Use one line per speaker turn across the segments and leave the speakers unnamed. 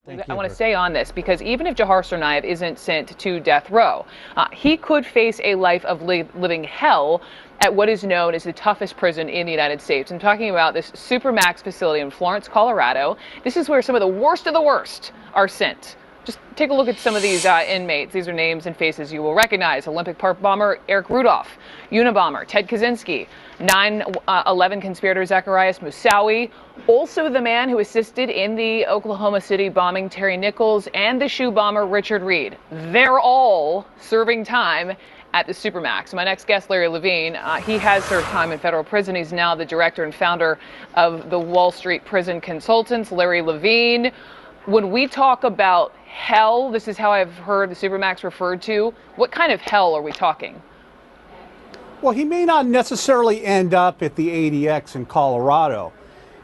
I want to stay on this because even if Dzhokhar Tsarnaev isn't sent to death row, he could face a life of living hell at what is known as the toughest prison in the United States. I'm talking about this Supermax facility in Florence, Colorado. This is where some of the worst are sent. Just take a look at some of these inmates. These are names and faces you will recognize. Olympic Park bomber Eric Rudolph, Unabomber Ted Kaczynski, 9/11 conspirator Zacarias Moussaoui, also the man who assisted in the Oklahoma City bombing Terry Nichols, and the shoe bomber Richard Reed. They're all serving time at the Supermax. My next guest, Larry Levine, he has served time in federal prison. He's now the director and founder of the Wall Street Prison Consultants. Larry Levine, when we talk about hell, this is how I've heard the Supermax referred to. What kind of hell are we talking?
Well, he may not necessarily end up at the ADX in Colorado.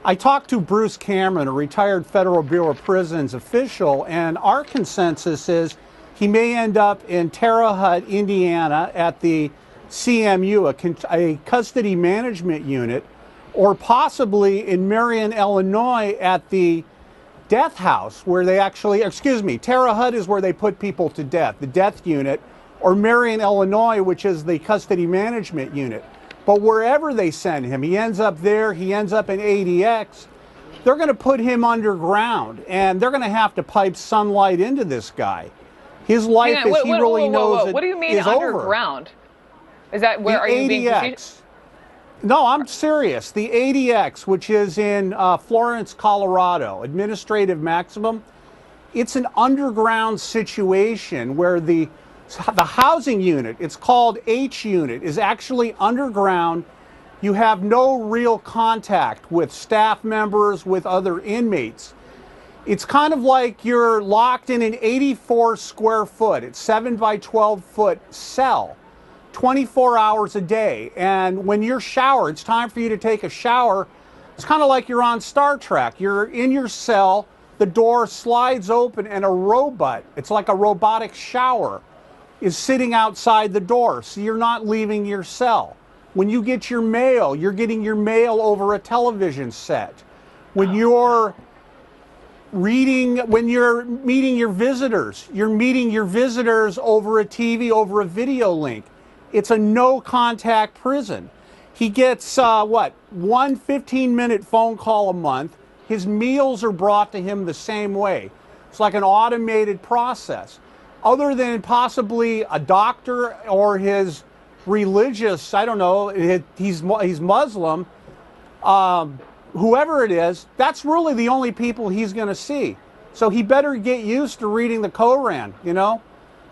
I talked to Bruce Cameron, a retired Federal Bureau of Prisons official, and our consensus is he may end up in Terre Haute, Indiana at the CMU, a custody management unit, or possibly in Marion, Illinois at the death house where they actually, Terre Haute is where they put people to death, the death unit, or Marion, Illinois, which is the custody management unit. But wherever they send him, he ends up there, he ends up in ADX, they're going to put him underground, and they're going to have to pipe sunlight into this guy. His life, as he really knows it,
what do you mean
is
underground? Is that where are you being
ADX. No, I'm serious. The ADX, which is in Florence, Colorado, administrative maximum, it's an underground situation where the housing unit, it's called H unit, is actually underground. You have no real contact with staff members, with other inmates. It's kind of like you're locked in an 84 square foot, it's 7 by 12 foot cell, 24 hours a day. And when you're showered, it's time for you to take a shower. It's kind of like you're on Star Trek. You're in your cell, the door slides open, and a robot, it's like a robotic shower, is sitting outside the door, so you're not leaving your cell. When you get your mail, you're getting your mail over a television set. When you're when you're meeting your visitors, you're meeting your visitors over a TV, over a video link. It's a no-contact prison. He gets, one 15-minute phone call a month. His meals are brought to him the same way. It's like an automated process. Other than possibly a doctor or his religious, I don't know, he's Muslim, whoever it is, that's really the only people he's going to see. So he better get used to reading the Koran, you know?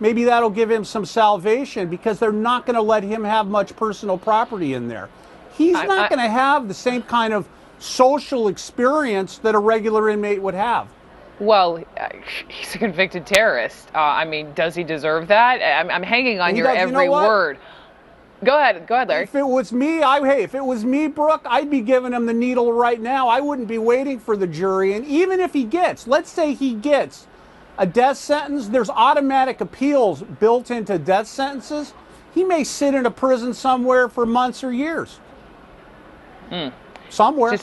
Maybe that'll give him some salvation, because they're not going to let him have much personal property in there. He's not going to have the same kind of social experience that a regular inmate would have.
Well, he's a convicted terrorist. I mean, does he deserve that? I'm hanging on your every word. Go ahead, Larry.
If it was me, if it was me, Brooke, I'd be giving him the needle right now. I wouldn't be waiting for the jury. And even if he gets, let's say he gets a death sentence, there's automatic appeals built into death sentences. He may sit in a prison somewhere for months or years. Somewhere.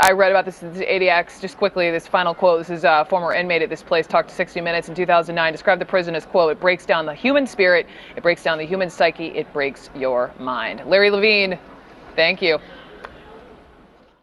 I read about this at ADX. Just quickly, this final quote. This is a former inmate at this place, talked to 60 Minutes in 2009, described the prison as, quote, "It breaks down the human spirit, it breaks down the human psyche, it breaks your mind." Larry Levine, thank you.